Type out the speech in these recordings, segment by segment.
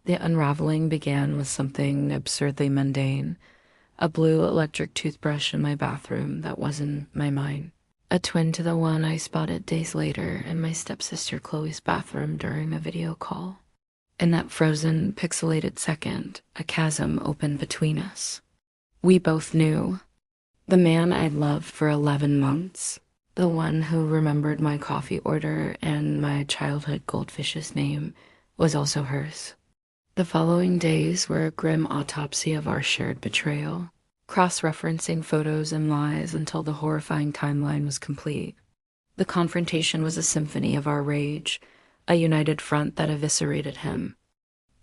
The unraveling began with something absurdly mundane, a blue electric toothbrush in my bathroom that wasn't my mine. A twin to the one I spotted days later in my stepsister Chloe's bathroom during a video call. In that frozen, pixelated second, a chasm opened between us. We both knew. The man I'd loved for 11 months, the one who remembered my coffee order and my childhood goldfish's name, was also hers. The following days were a grim autopsy of our shared betrayal, cross-referencing photos and lies until the horrifying timeline was complete. The confrontation was a symphony of our rage, a united front that eviscerated him,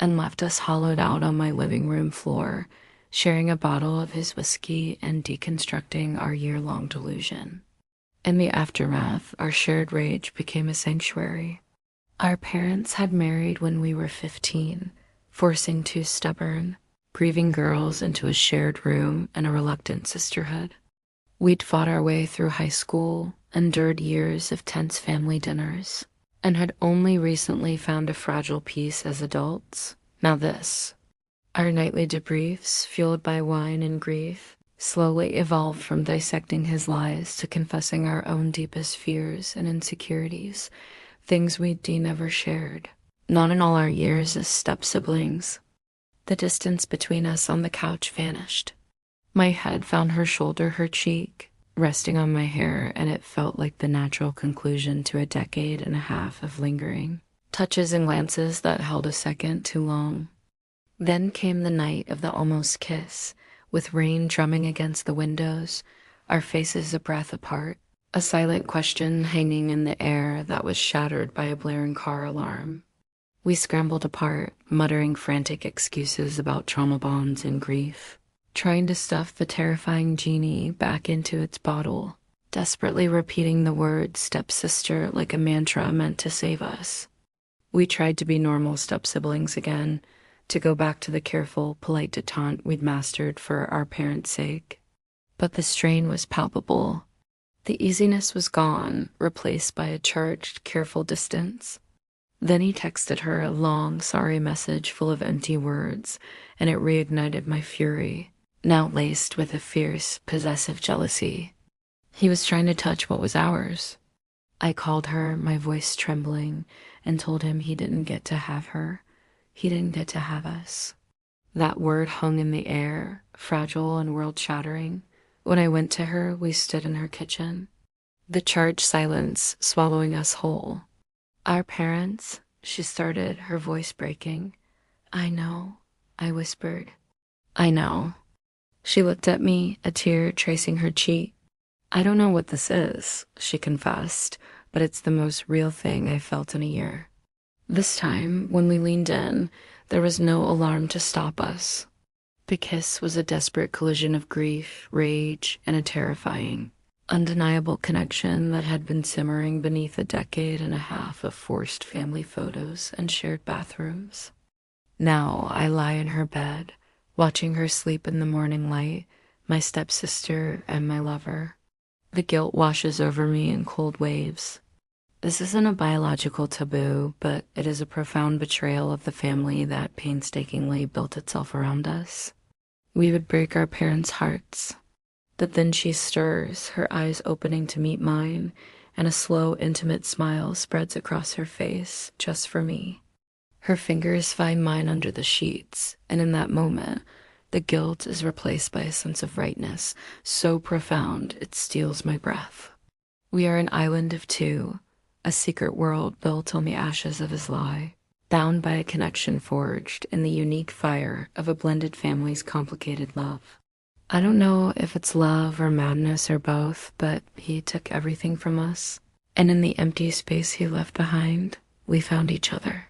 and left us hollowed out on my living room floor, sharing a bottle of his whiskey and deconstructing our year-long delusion. In the aftermath, our shared rage became a sanctuary. Our parents had married when we were 15, forcing two stubborn, grieving girls into a shared room and a reluctant sisterhood. We'd fought our way through high school, endured years of tense family dinners, and had only recently found a fragile peace as adults. Now this. Our nightly debriefs, fueled by wine and grief, slowly evolved from dissecting his lies to confessing our own deepest fears and insecurities, things we'd never shared. Not in all our years as step-siblings. The distance between us on the couch vanished. My head found her shoulder, her cheek, resting on my hair, and it felt like the natural conclusion to a decade and a half of lingering. Touches and glances that held a second too long. Then came the night of the almost kiss, with rain drumming against the windows, our faces a breath apart, a silent question hanging in the air that was shattered by a blaring car alarm. We scrambled apart, muttering frantic excuses about trauma bonds and grief, trying to stuff the terrifying genie back into its bottle, desperately repeating the word stepsister like a mantra meant to save us. We tried to be normal step-siblings again, to go back to the careful, polite detente we'd mastered for our parents' sake. But the strain was palpable. The easiness was gone, replaced by a charged, careful distance. Then he texted her a long, sorry message full of empty words, and it reignited my fury, now laced with a fierce, possessive jealousy. He was trying to touch what was ours. I called her, my voice trembling, and told him he didn't get to have her. He didn't get to have us. That word hung in the air, fragile and world-shattering. When I went to her, we stood in her kitchen, the charged silence swallowing us whole. Our parents, she started, her voice breaking. I know, I whispered. I know. She looked at me, a tear tracing her cheek. I don't know what this is, she confessed, but it's the most real thing I've felt in a year. This time, when we leaned in, there was no alarm to stop us. The kiss was a desperate collision of grief, rage, and a terrifying, undeniable connection that had been simmering beneath a decade and a half of forced family photos and shared bathrooms. Now I lie in her bed, watching her sleep in the morning light, my stepsister and my lover. The guilt washes over me in cold waves. This isn't a biological taboo, but it is a profound betrayal of the family that painstakingly built itself around us. We would break our parents' hearts. But then she stirs, her eyes opening to meet mine, and a slow, intimate smile spreads across her face, just for me. Her fingers find mine under the sheets, and in that moment, the guilt is replaced by a sense of rightness, so profound it steals my breath. We are an island of two, a secret world built on the ashes of his lie, bound by a connection forged in the unique fire of a blended family's complicated love. I don't know if it's love or madness or both, but he took everything from us, and in the empty space he left behind, we found each other.